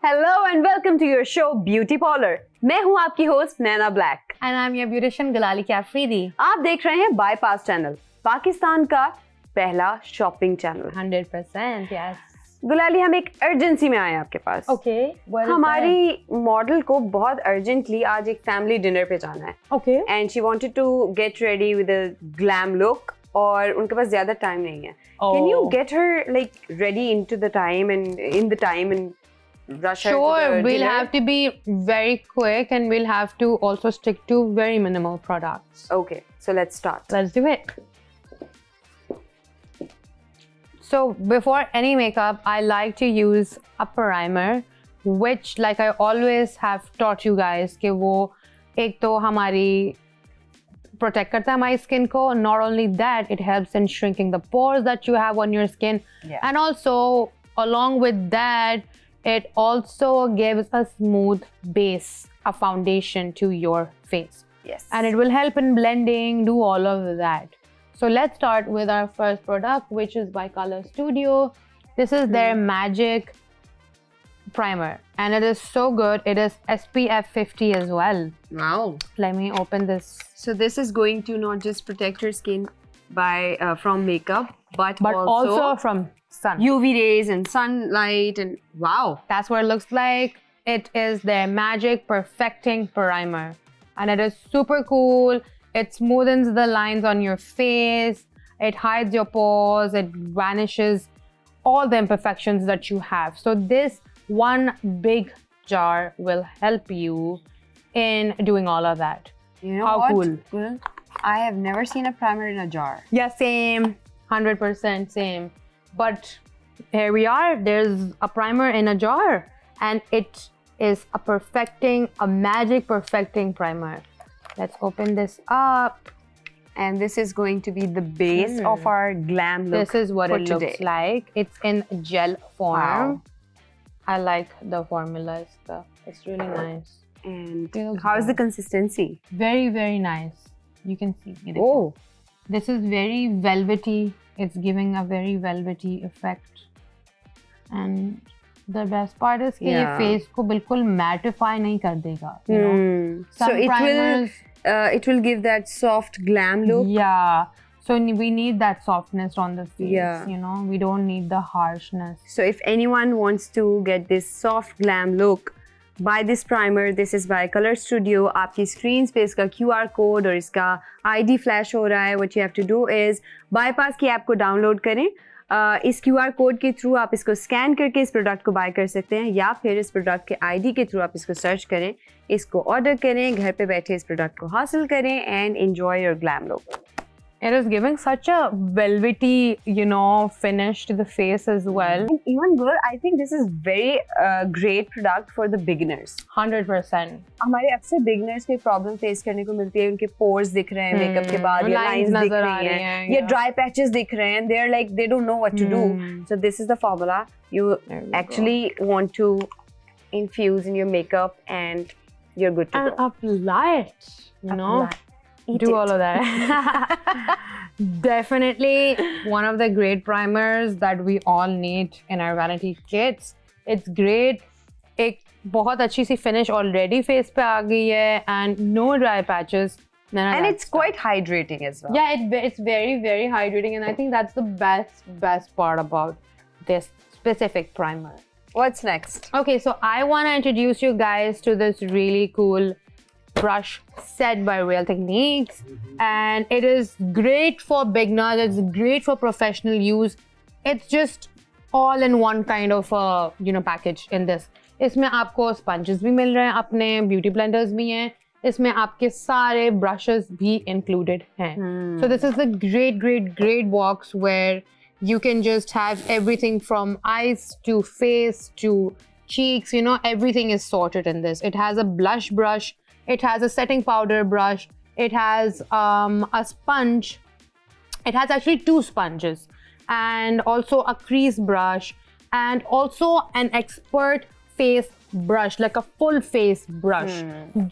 Hello and welcome to your show Beauty Parlor. मैं हूँ आपकी host Naina black And I'm your beautician Gulali Afridi. आप देख रहे हैं बाईपास चैनल, पाकिस्तान का पहला शॉपिंग चैनल. 100%, yes. गुलाली, हम एक अर्जेंसी में आए हैं आपके पास. Okay. हमारी मॉडल को बहुत अर्जेंटली आज एक फैमिली डिनर पे जाना है. Okay. And she wanted to get ready with a glam look और उनके पास ज्यादा टाइम नहीं है. Can you get her like ready into the time and in the time and rush her to Sure, the we'll dinner? have to be very quick and we'll have to also stick to very minimal products. Okay, so let's start. Let's do it. So before any makeup, I like to use a primer, which like I always have taught you guys कि वो एक तो हमारी protect करता है हमारी skin को. Not only that, it helps in shrinking the pores that you have on your skin. Yeah. And also along with that, it also gives a smooth base, a foundation to your face. Yes. And it will help in blending, do all of that. So let's start with our first product, which is by Color Studio. This is their Magic Primer. And it is so good. It is SPF 50 as well. Wow. Let me open this. So this is going to not just protect your skin by from makeup, but also from sun. UV rays and sunlight and wow. That's what it looks like. It is their Magic Perfecting Primer. And it is super cool. It smoothens the lines on your face. It hides your pores. It vanishes all the imperfections that you have. So this one big jar will help you in doing all of that. You know How what? cool. Well, I have never seen a primer in a jar. Yeah, same. 100% same. But here we are. There's a primer in a jar. And it is a Magic Perfecting Primer. Let's open this up. And this is going to be the base of our glam look. This is what for it today. looks like. It's in gel form. Wow. I like the formula stuff. It's really nice. And Feels how is the good. consistency? Very, very nice. You can see. ये देखो. Oh, This is very velvety. It's giving a very velvety effect. And the best part is कि ये Yeah. face को बिल्कुल mattify नहीं कर देगा. You know? so Some primers, it will give that soft glam look. Yeah. So we need that softness on the face. Yeah. You know, we don't need the harshness. So if anyone wants to get this soft glam look, buy this primer. This is by Color Studio. आपकी screens पे इसका QR code और इसका ID flash हो रहा है. What you have to do is bypass की app को download करें. इस QR कोड के थ्रू आप इसको स्कैन करके इस प्रोडक्ट को बाय कर सकते हैं या फिर इस प्रोडक्ट के ID के थ्रू आप इसको सर्च करें, इसको ऑर्डर करें, घर पे बैठे इस प्रोडक्ट को हासिल करें and enjoy your glam look. It is giving such a velvety, you know, finish to the face as well. And even girl, I think this is very great product for the beginners. 100%. हमारे अक्सर beginners को problem face करने को मिलती है, उनके pores दिख रहे हैं मेकअप के बाद या लाइंस दिख रही हैं या ड्राई पैचेस दिख रहे हैं, they are like they don't know what to do. So this is the formula you actually want to infuse in your makeup and you're good to And go. apply it, you know. Eat Do it. all of that. Definitely one of the great primers that we all need in our vanity kits. It's great. एक बहुत अच्छी सी finish already face पे आ गई है and no dry patches. And it's quite hydrating as well. Yeah, it's very, very hydrating, and I think that's the best part about this specific primer. What's next? Okay, so I want to introduce you guys to this really cool brush set by Real Techniques, and it is great for beginners. It's great for professional use. It's just all in one kind of package in this. इसमें आपको sponges भी मिल रहे हैं, अपने beauty blenders भी हैं, इसमें आपके सारे brushes भी included हैं. So this is the great box where you can just have everything from eyes to face to cheeks. You know, everything is sorted in this. It has a blush brush. It has a setting powder brush. It has a sponge. It has actually 2 sponges and also a crease brush and also an expert face brush, like a full face brush.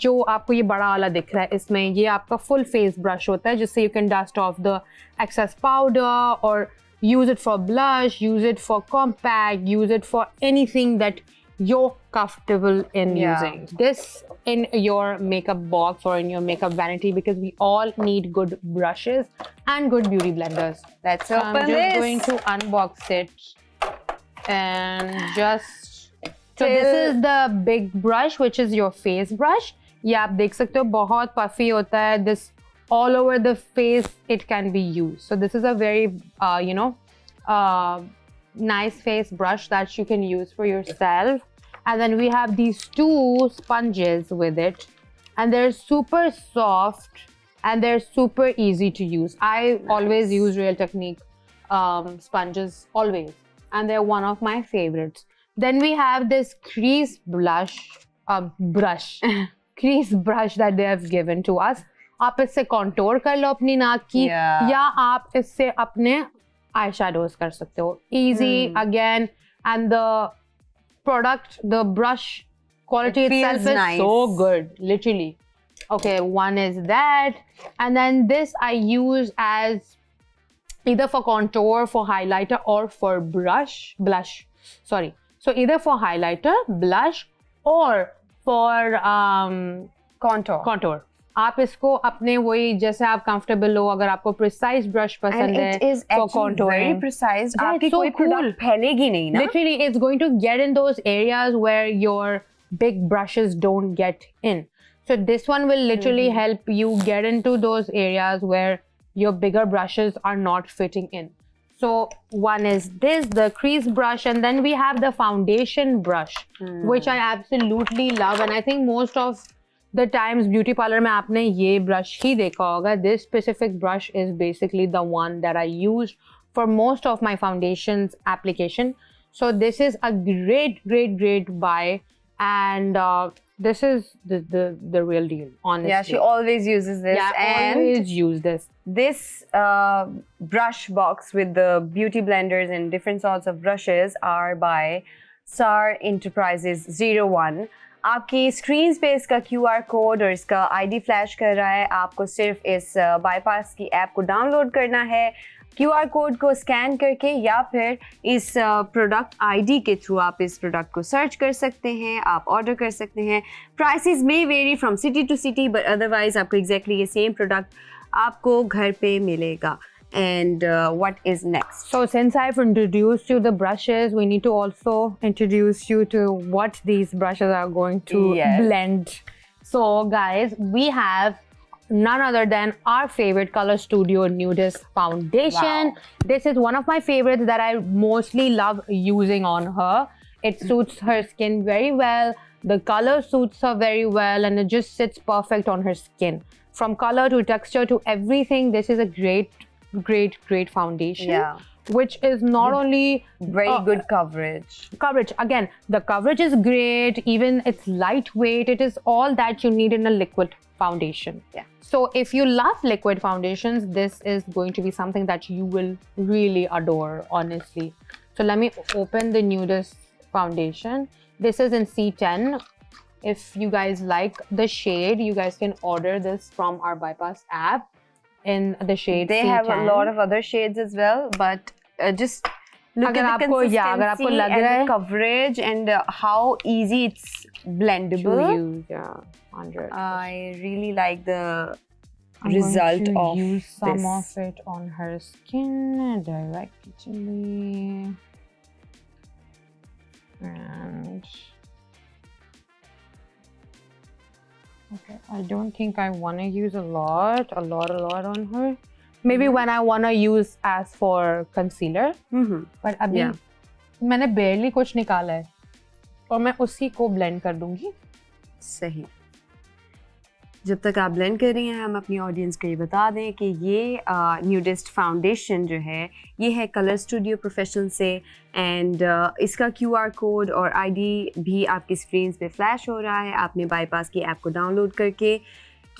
जो आपको ये बड़ा वाला दिख रहा है, इसमें ये आपका full face brush होता है जिससे you can dust off the excess powder or use it for blush, use it for compact, use it for anything that you're comfortable in Yeah. using this in your makeup box or in your makeup vanity, because we all need good brushes and good beauty blenders. Let's So I'm open just this. going to unbox it and just. So Till- this is the big brush, which is your face brush. ये आप देख सकते हो बहुत puffy होता है. This all over the face it can be used. So this is a very nice face brush that you can use for yourself. And then we have these two sponges with it, and they're super soft and they're super easy to use. I always use Real Technique sponges, always, and they're one of my favorites. Then we have this crease crease brush that they have given to us. आप इससे contour कर लो अपनी नाक की, Yeah. या आप इससे अपने eyeshadows कर सकते हो. Easy again, and the product, the brush quality It feels itself is nice. so good, literally. Okay, one is that, and then this I use as either for contour, for highlighter, or for blush. Sorry. So either for highlighter, blush, or for contour. आप इसको अपने वही जैसे आप comfortable हो, अगर आपको precise brush And पसंद है it is for actually very contouring. precise. Yeah, आपकी it's so कोई cool. product फैलेगी नहीं ना? Literally, it's going to get in those areas where your big brushes don't get in. So this one will literally help you get into those areas where your bigger brushes are not fitting in. So one is this, the crease brush, and then we have the foundation brush, which I absolutely love. And I think most of the times beauty parlor में आपने ये brush ही देखा होगा. This specific brush is basically the one that I use for most of my foundations application. So this is a great buy, and this is the real deal, honestly. Yeah, she always uses this. Yeah, I and always use this. this brush box with the beauty blenders and different sorts of brushes are by SAR Enterprises 01. आपकी screen पे इसका QR code और इसका ID flash कर रहा है. आपको सिर्फ इस बाईपास की ऐप को डाउनलोड करना है, QR कोड को स्कैन करके, या फिर इस प्रोडक्ट ID के थ्रू आप इस प्रोडक्ट को सर्च कर सकते हैं, आप ऑर्डर कर सकते हैं. Prices may vary from city to city, but otherwise आपको एग्जैक्टली ये सेम प्रोडक्ट आपको घर पे मिलेगा. And what is next? So since I've introduced you the brushes, we need to also introduce you to what these brushes are going to Yes. blend. So guys, we have none other than our favorite Color Studio Nudist foundation. Wow. This is one of my favorites that I mostly love using on her. It suits her skin very well. The color suits her very well, and it just sits perfect on her skin. From color to texture to everything, this is a great foundation. Yeah. Which is not only Very good coverage. coverage. Again, the coverage is great, even it's lightweight. It is all that you need in a liquid foundation. Yeah. So if you love liquid foundations, this is going to be something that you will really adore, honestly. So let me open the Nudist foundation. This is in C10. If you guys like the shade, you guys can order this from our Bypass app in the shade They C10. have a lot of other shades as well, but just look अगर at the आपको- consistency yeah, अगर आपको लग and रहा the है- coverage and how easy it's to blendable. use, yeah, 100. I really like the I'm result going to of use some this. of it on her skin directly, and okay, I don't think I want to use a lot on her. Maybe when I want to use as for concealer, but अभी Yeah. मैंने barely कुछ निकाला है और मैं उसी को blend कर दूंगी. सही. जब तक आप ब्लेंड कर रही हैं, हम अपनी ऑडियंस को ये बता दें कि ये न्यूडिस्ट फाउंडेशन जो है, ये है कलर स्टूडियो प्रोफेशनल से, एंड इसका QR कोड और ID भी आपकी स्क्रीन पे फ्लैश हो रहा है. आपने बाईपास की ऐप को डाउनलोड करके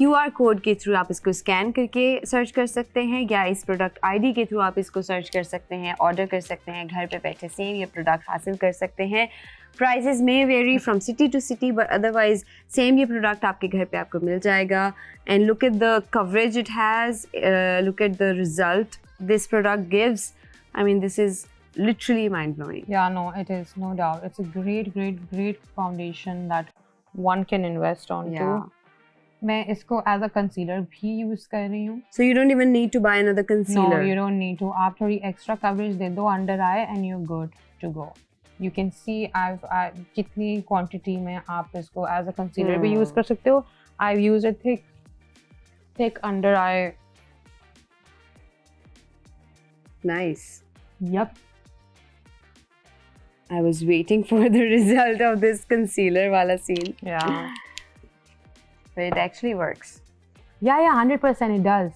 QR कोड के थ्रू आप इसको स्कैन करके सर्च कर सकते हैं, या इस प्रोडक्ट ID के थ्रू आप इसको सर्च कर सकते हैं, ऑर्डर कर सकते हैं, घर पे बैठे सेम ये प्रोडक्ट हासिल कर सकते हैं. Prices may vary from city to city, but otherwise same ये प्रोडक्ट आपके घर पे आपको मिल जाएगा. And look at the coverage it has, look at the result this product gives. I mean, this is literally mind-blowing. Yeah, no, it is, no doubt. It's a great foundation that one can invest on Yeah. too. मैं इसको as a concealer भी use कर रही हूँ. So you don't even need to buy another concealer. No, you don't need to. आप थोड़ी extra coverage दे दो under eye and you're good to go. You can see कितनी quantity में आप इसको as a concealer भी use कर सकते हो. I've used a thick under eye. Nice. Yep. I was waiting for the result of this concealer wala scene. Yeah. But it actually works. Yeah, 100% it does.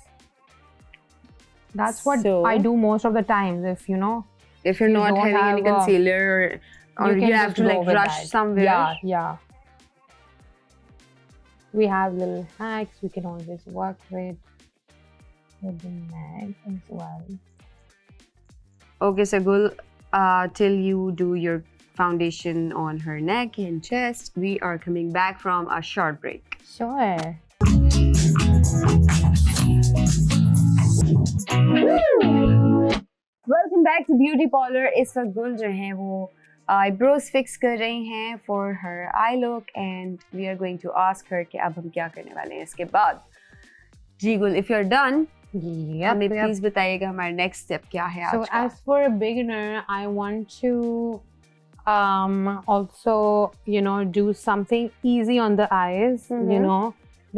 That's what So- I do most of the times. If you know, If you're You not don't having any have a- concealer or can you have just to go like with rush that. somewhere. Yeah. We have little hacks we can always work with the neck as well. Okay, so Gul, till you do your foundation on her neck and chest, we are coming back from a short break. Sure. Welcome back to beauty parlour. इस वक्त गुल जो हैं वो eyebrows fix कर रही हैं for her eye look and we are going to ask her कि अब हम क्या करने वाले हैं इसके बाद। जी गुल, इफ यू आर डन हमें प्लीज बताइएगा हमारा नेक्स्ट स्टेप क्या है So आज का। as for a beginner, I want to also do something easy on the eyes,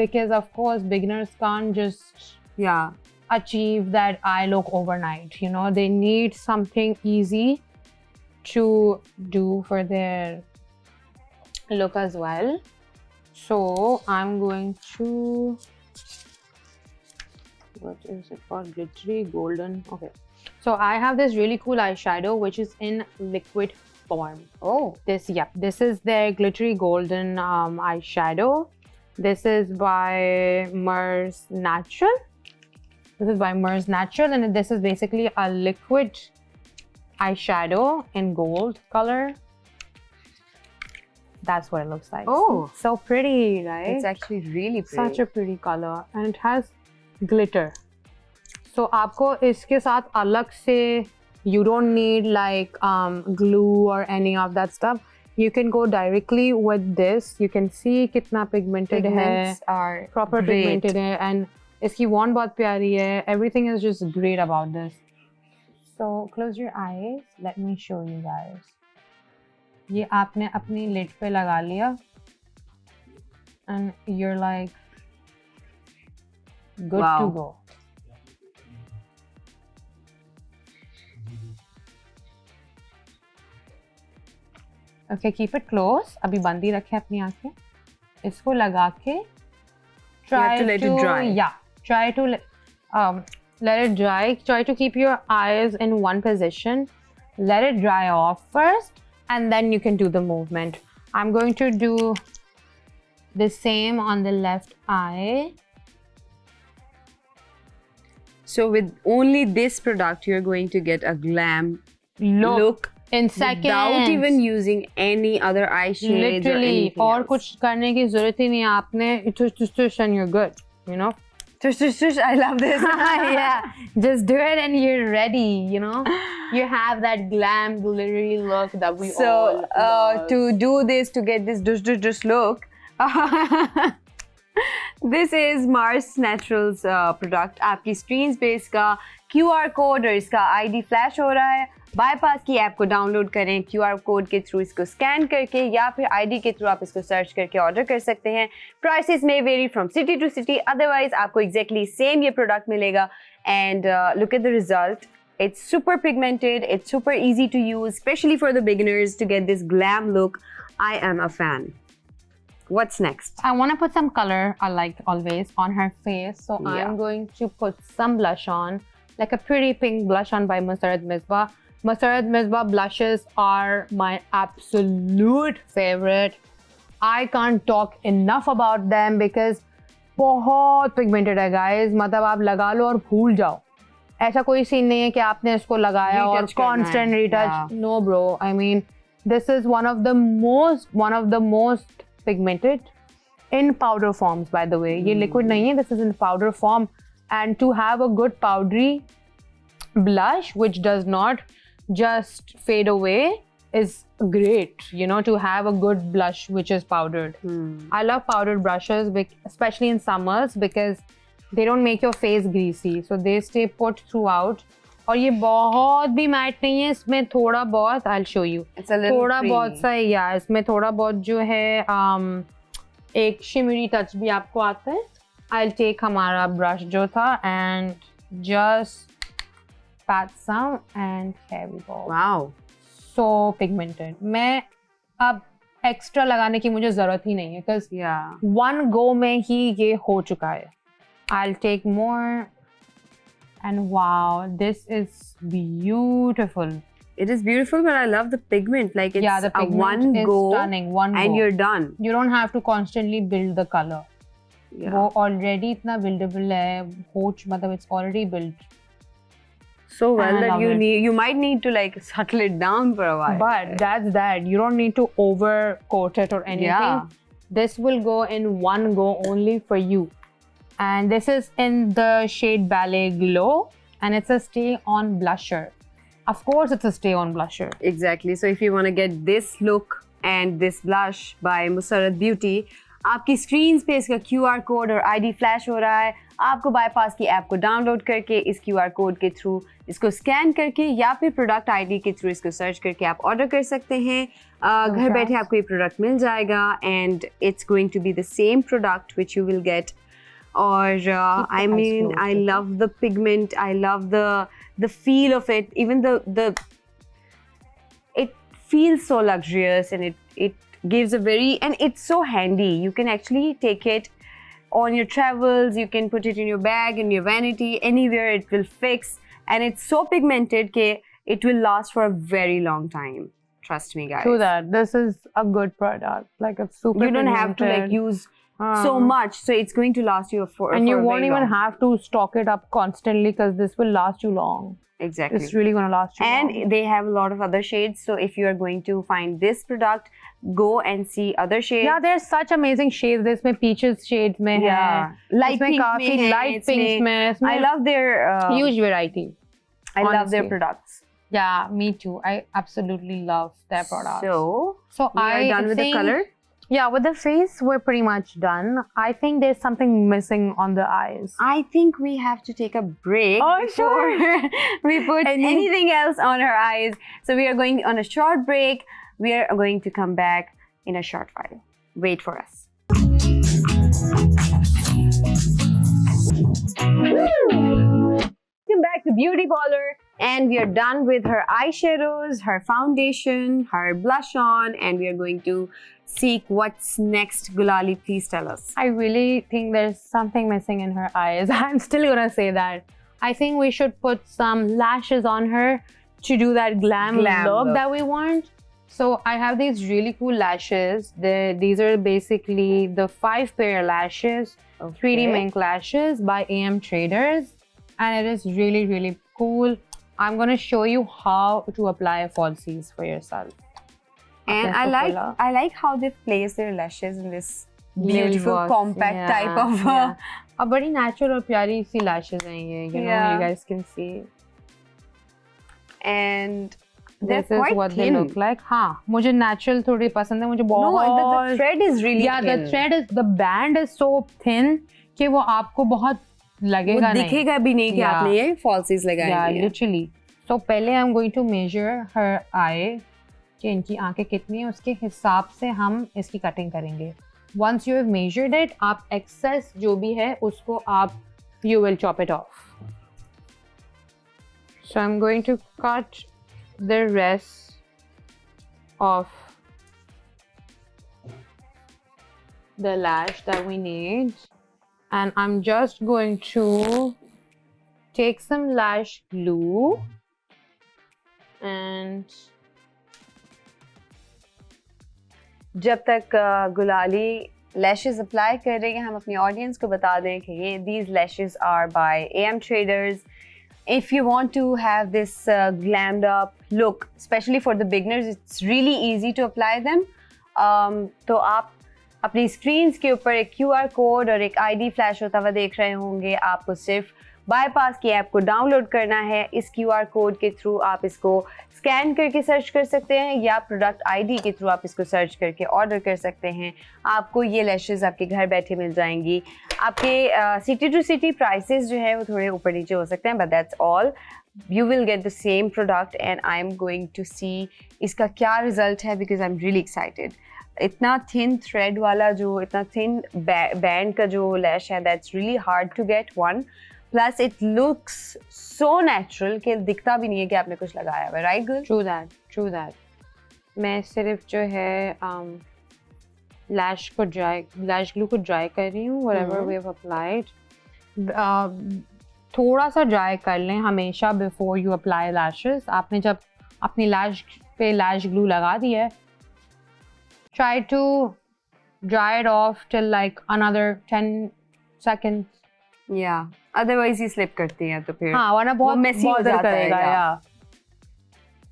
because of course beginners can't just Yeah. achieve that eye look overnight. They need something easy to do for their look as well. So I'm going to, what is it called? Glittery golden. Okay. So I have this really cool eyeshadow which is in liquid form. Oh. This is their glittery golden eyeshadow. This is by Mars Natural. This is by Mars Natural, and this is basically a liquid eyeshadow in gold color. That's what it looks like. Oh. So pretty, right? It's actually really pretty. Such a pretty color, and it has glitter. So आपको इसके साथ अलग से, you don't need like glue or any of that stuff. You can go directly with this. You can see कितना pigmented है, Pigments are proper great. pigmented है, and इसकी wand बहुत प्यारी है. Everything is just great about this. So close your eyes. Let me show you guys. ये आपने अपनी lid पे लगा लिया, and you're like good Wow. to go. Okay, keep it close. अभी बंद ही रखें अपनी आंखें. इसको लगा के have to let it dry. Yeah, try to let it dry. Try to keep your eyes in one position. Let it dry off first, and then you can do the movement. I'm going to do the same on the left eye. So with only this product, you're going to get a glam look in seconds. without even using any other eye shades or Literally, anything और else. कुछ करने की जरूरत ही नहीं है. आपने tush and you're good. Tush, tush, tush, I love this. Yeah, just do it and you're ready. You have that glam glittery look that we all So love. to do this, to get this dush dush dush look, this is Mars Naturals product. आपकी screen पे इसका QR code और इसका ID flash हो रहा है. Bypass की app को डाउनलोड करें, QR कोड के थ्रू इसको स्कैन करके या फिर ID के थ्रू आप इसको सर्च करके ऑर्डर कर सकते हैं. Prices may vary from city to city, otherwise आपको exactly same ये प्रोडक्ट मिलेगा. And look at the result. It's super pigmented, it's super easy to use, especially for the beginners to get this glam look. I am a fan. What's next? I want to put some color, like always, on her face. So Yeah. I'm going to put some blush on, like a pretty pink blush on by Masarad Misbah. Masarad Misbah blushes are my absolute favorite. I can't talk enough about them because बहुत pigmented है guys. मतलब आप लगा लो और भूल जाओ. ऐसा कोई सीन नहीं है कि आपने इसको लगाया और Retouch करना constant है. retouch. Yeah. No bro. I mean, this is one of the most pigmented in powder forms, by the way. ये liquid नहीं है, this is in powder form. And to have a good powdery blush which does not just fade away is great, you know, to have a good blush which is powdered. I love powdered brushes, especially in summers, because they don't make your face greasy, so they stay put throughout. और ये बहुत भी mat नहीं है, इसमें थोड़ा बहुत I'll show you. It's a little थोड़ा creamy. बहुत सा या इसमें थोड़ा बहुत जो है एक शिमरी टच भी आपको आता है. I'll take हमारा ब्रश जो था and just pat some and here we go. Wow. So pigmented. मैं अब एक्स्ट्रा लगाने की मुझे जरूरत ही नहीं है because Yeah. one go में ही ये हो चुका है. I'll take more and wow, this is beautiful. It is beautiful, but I love the pigment. Like it's Yeah, the a pigment one is go stunning. One and go. you're done. You don't have to constantly build the color. Yeah. वो already इतना buildable है, मतलब it's already built. So well I that love you it. you might need to like settle it down for a while. But that's that. You don't need to overcoat it or anything. Yeah. This will go in one go only for you. And this is in the shade Ballet Glow. And it's a stay-on blusher. Of course, it's a stay-on blusher. Exactly. So if you want to get this look and this blush by Musarrat Beauty, आपकी screen पे इसका QR code और ID flash हो रहा है. आपको bypass की app को डाउनलोड करके इस QR कोड के थ्रू इसको स्कैन करके या फिर प्रोडक्ट ID के थ्रू इसको सर्च करके आप ऑर्डर कर सकते हैं. घर बैठे आपको ये प्रोडक्ट मिल जाएगा and it's going to be the same product which you will get. Or I mean, I love the pigment. I love the feel of it. Even the it feels so luxurious, and it gives a very, and it's so handy. You can actually take it on your travels. You can put it in your bag, in your vanity, anywhere. It will fix, and it's so pigmented that it will last for a very long time. Trust me, guys. True that. This is a good product. Like it's super. You don't have to like use so much, so it's going to last you for and for you a won't very even long. have to stock it up constantly because this will last you long. Exactly. It's really gonna last you long. And they have a lot of other shades, so if you are going to find this product, go and see other shades. Yeah, there's such amazing shades. This में peaches shades में है. Light इसमें pink काफी में है, light इसमें- pinks में. इसमें I love their huge variety. I love their honestly. products. Yeah, me too. I absolutely love their products. So I we are done with the think- color. Yeah, with the face, we're pretty much done. I think there's something missing on the eyes. I think we have to take a break Oh, before we put anything else on our eyes. So we are going on a short break. We are going to come back in a short while. Wait for us. Welcome back to Beauty Parlor, and we are done with her eyeshadows, her foundation, her blush on, and we are going to seek what's next. Gulali, please tell us. I really think there's something missing in her eyes. I'm still gonna say that. I think we should put some lashes on her to do that glam look that we want. So I have these really cool lashes. These are basically the 5 pair lashes, 3D Mink lashes by AM Traders. And it is really, really cool. I'm gonna show you how to apply falsies for yourself. And I like how they place their lashes in this beautiful compact type of a बड़ी natural और प्यारी सी lashes हैं ये, you know, you guys can see. And this is what they look like. हाँ, मुझे natural थोड़ी पसंद है, मुझे बहुत. No, the thread is really thin. Yeah, the thread is, the band is so thin कि वो आपको बहुत लगेगा नहीं. दिखेगा भी नहीं कि आपने ये falsies लगाए हैं. Yeah, literally. So पहले I'm going to measure her eye कि इनकी आंखें कितनी हैं, उसके हिसाब से हम इसकी कटिंग करेंगे. Once you have measured it, आप excess जो भी है उसको आप you will chop it off. So I'm going to cut the rest of the lash that we need, and I'm just going to take some lash glue and जब तक गुलाली lashes apply कर रही हैं, हम अपनी audience को बता दें कि ये these lashes are by AM Traders. If you want to have this glammed up look, especially for the beginners, it's really easy to apply them. तो आप अपनी screens के ऊपर एक QR कोड और एक ID फ्लैश होता हुआ देख रहे होंगे. आपको सिर्फ बाईपास की ऐप को डाउनलोड करना है। इस QR कोड के थ्रू आप इसको स्कैन करके सर्च कर सकते हैं या प्रोडक्ट ID के थ्रू आप इसको सर्च करके ऑर्डर कर सकते हैं। आपको ये लैशेज़ आपके घर बैठे मिल जाएंगी। आपके सिटी टू सिटी प्राइसेस जो है वो थोड़े ऊपर नीचे हो सकते हैं, but that's all. You will get the same product and I am going to see इसका क्या रिजल्ट है, because I'm really excited. इतना थिन थ्रेड वाला जो इतना थिन बैंड का जो लैश है, that's really hard to get one. Plus it looks so natural कि दिखता भी नहीं है कि आपने कुछ लगाया हुआ है, right girl? True that. मैं सिर्फ जो है लैश ग्लू को ड्राई कर रही हूँ, whatever we have applied. थोड़ा सा ड्राई कर लें हमेशा बिफोर यू अप्लाई लैशेस। आपने जब अपनी लैश पे लैश ग्लू लगा दिया है, try to dry it off till like another 10 seconds. या अदरवाइज ये स्लिप करती हैं तो फिर हाँ, वरना बहुत मेसी हो जाता है। या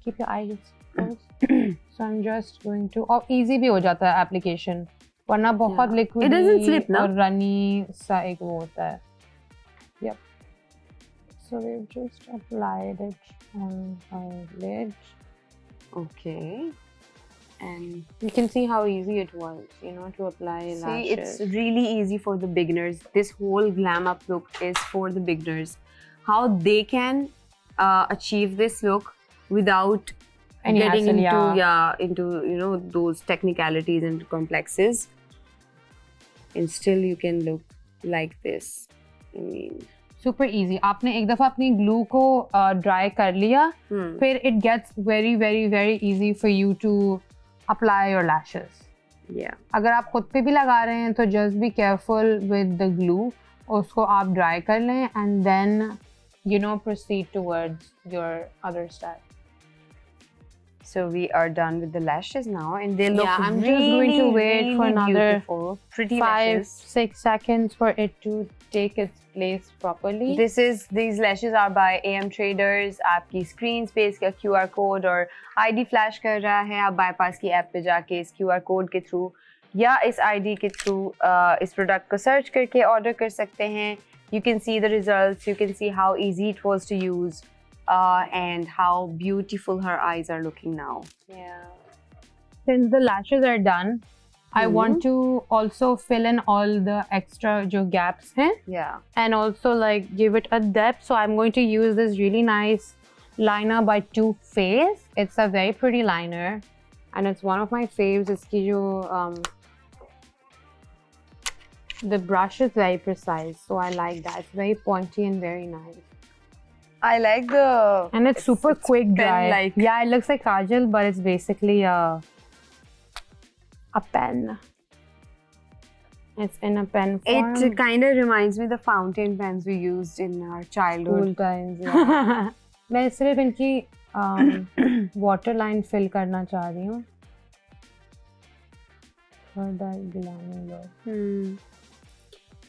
keep your eyes closed. So I am just going to, और इजी भी हो जाता है एप्लीकेशन, वरना बहुत लिक्विड और रनी सा एक वो होता है। Yup, so we've just applied it on our lid. Okay. And you can see how easy it was, you know, to apply lashes. It's really easy for the beginners. This whole glam up look is for the beginners. How they can achieve this look without getting into you know those technicalities and complexes, and still you can look like this. I mean, super easy. आपने एक दफ़ा अपनी glue को dry कर लिया, फिर it gets very very very easy for you to apply your lashes. Yeah. अगर आप खुद पे भी लगा रहे हैं तो just be careful with the glue. उसको आप ड्राई कर लें and then you know proceed towards your other style. So we are done with the lashes now, and they look I'm really, just going to wait really for another beautiful. Pretty lashes. 5-6 seconds for it to take its place properly. These lashes are by AM Traders. आपकी screen space का QR code और ID flash कर रहा है। आप bypass की app पे जाके इस QR code के through या इस ID के through इस product को search करके order कर सकते हैं। You can see the results. You can see how easy it was to use. And how beautiful her eyes are looking now. Yeah. Since the lashes are done, I want to also fill in all the extra jo gaps hain. Yeah. And also like give it a depth. So I'm going to use this really nice liner by Too Faced. It's a very pretty liner, and it's one of my faves. Iski jo the brush is very precise, so I like that. It's very pointy and very nice. I like the... And it's super quick dry. Like. Yeah, it looks like kajal, but it's basically a pen. It's in a pen form. It kind of reminds me the fountain pens we used in our childhood. School times, yeah. मैं सिर्फ इनकी waterline fill करना चाह रही हूँ. For that glammy look.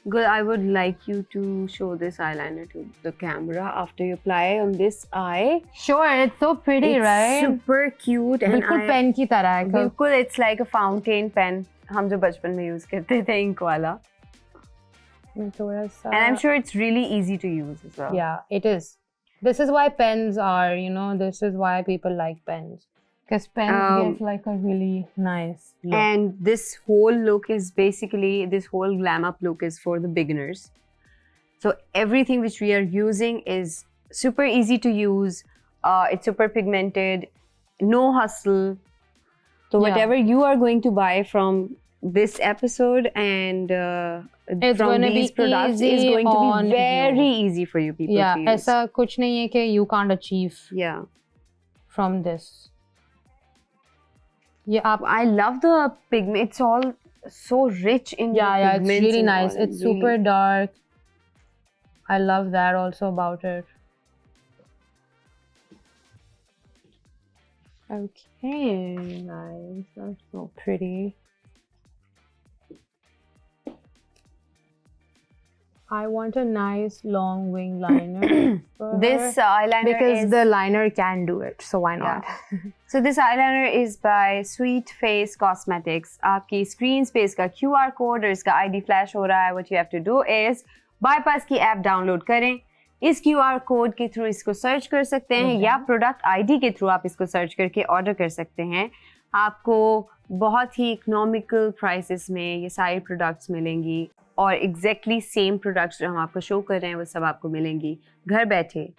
Good. I would like you to show this eyeliner to the camera after you apply on this eye. Sure, it's so pretty, it's right? Super cute. And बिल्कुल pen की तरह है. बिल्कुल, it's like a fountain pen. हम जो बचपन में use करते थे ink वाला. थोड़ा सा. And I'm sure it's really easy to use as well. Yeah, it is. This is why pens are, you know, this is why people like pens. Because pens give like a really nice look. And this whole look is basically, this whole glam up look is for the beginners. So everything which we are using is super easy to use. It's super pigmented, no hustle. So whatever you are going to buy from this episode and from these products is going to be very easy for you people to use. ऐसा कुछ नहीं है कि you can't achieve from this. Yeah, I love the pigment. It's all so rich in the pigments. Yeah, it's really nice. It's really super dark. I love that also about it. Okay, nice. That's so pretty. I want a nice long wing liner. This eyeliner because the liner can do it, so why not? Yeah. So this eyeliner is by Sweet Face Cosmetics. आपकी screen space का QR code और इसका ID flash हो रहा है. What you have to do is bypass की app download करें. इस QR कोड के थ्रू इसको सर्च कर सकते हैं या प्रोडक्ट ID के थ्रू आप इसको सर्च करके ऑर्डर कर सकते हैं। आपको बहुत ही इकोनॉमिकल प्राइसेस में ये सारी प्रोडक्ट्स मिलेंगी और एग्जैक्टली सेम प्रोडक्ट्स जो हम आपको शो कर रहे हैं वो सब आपको मिलेंगी घर बैठे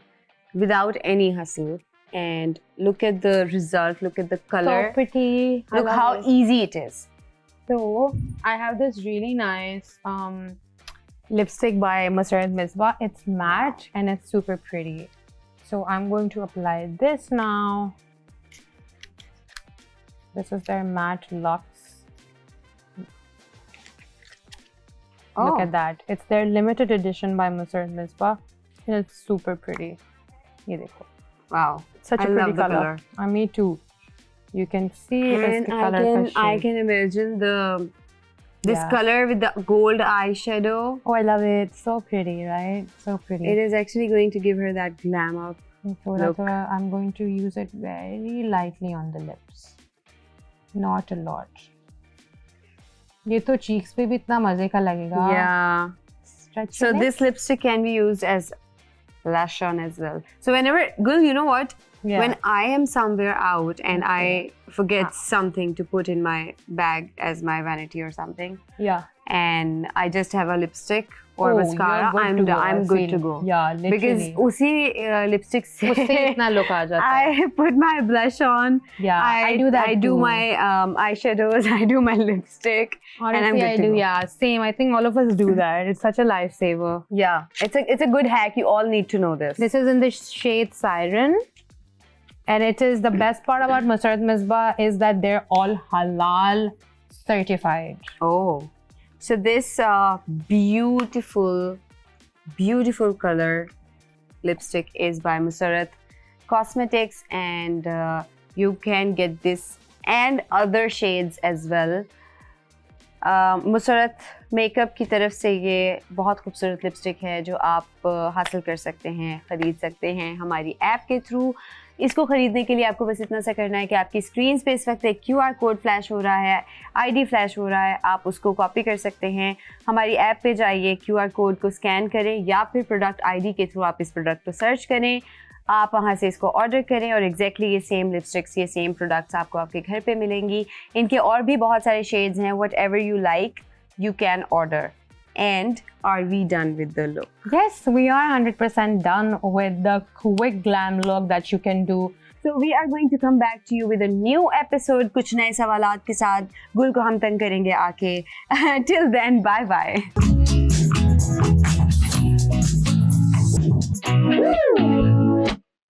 without any hustle. And look at the result, look at the color. So pretty. Look how easy it is. So I have this really nice lipstick by Masrat Misbah. It's matte and it's super pretty. So I'm going to apply this now. This is their matte Luxe. Look at that. It's their limited edition by Masrat Misbah. And it's super pretty. Ye dekho. Wow. Such a pretty color. Me too. You can see and I can imagine this color with the gold eyeshadow. Oh, I love it. So pretty, right? So pretty. It is actually going to give her that glam up. So that's why I'm going to use it very lightly on the lips. Not a lot. ये तो cheeks पे भी इतना मजे का लगेगा. Yeah. So this lipstick can be used as blush on as well. So whenever, Gul, you know what? Yeah. When I am somewhere out and I forget something to put in my bag as my vanity or something, yeah, and I just have a lipstick or mascara, I'm good to go. Yeah, literally. Because usi lipstick se उससे इतना look आ जाता है. I put my blush on. Yeah, I do that. I do my eyeshadows. I do my lipstick. Honestly, and I'm good to go. Yeah, same. I think all of us do that. It's such a lifesaver. Yeah, it's a good hack. You all need to know this. This is in the shade Siren. And it is the best part about Masrat Misbah is that they're all halal certified. Oh, so this beautiful color lipstick is by Masrat Cosmetics, and you can get this and other shades as well. Musarrat makeup की तरफ से ये बहुत खूबसूरत lipstick है जो आप हासिल कर सकते हैं, ख़रीद सकते हैं हमारी ऐप के थ्रू। इसको ख़रीदने के लिए आपको बस इतना सा करना है कि आपकी स्क्रीन पे इस वक्त एक QR कोड फ्लैश हो रहा है, ID फ्लैश हो रहा है, आप उसको कॉपी कर सकते हैं। हमारी ऐप पे जाइए, QR कोड को स्कैन करें या फिर प्रोडक्ट ID के थ्रू आप इस प्रोडक्ट को सर्च करें, आप वहाँ से इसको ऑर्डर करें और एग्जैक्टली ये सेम लिपस्टिक्स, ये सेम प्रोडक्ट्स आपको आपके घर पे मिलेंगी। इनके और भी बहुत सारे शेड्स हैं, what ever you like you can order. And are we done with the look? Yes, we are 100% done with the quick glam look that you can do. So we are going to come back to you with a new episode, कुछ नए सवालात के साथ। गुल को हम तंग करेंगे आके। Till then, bye bye.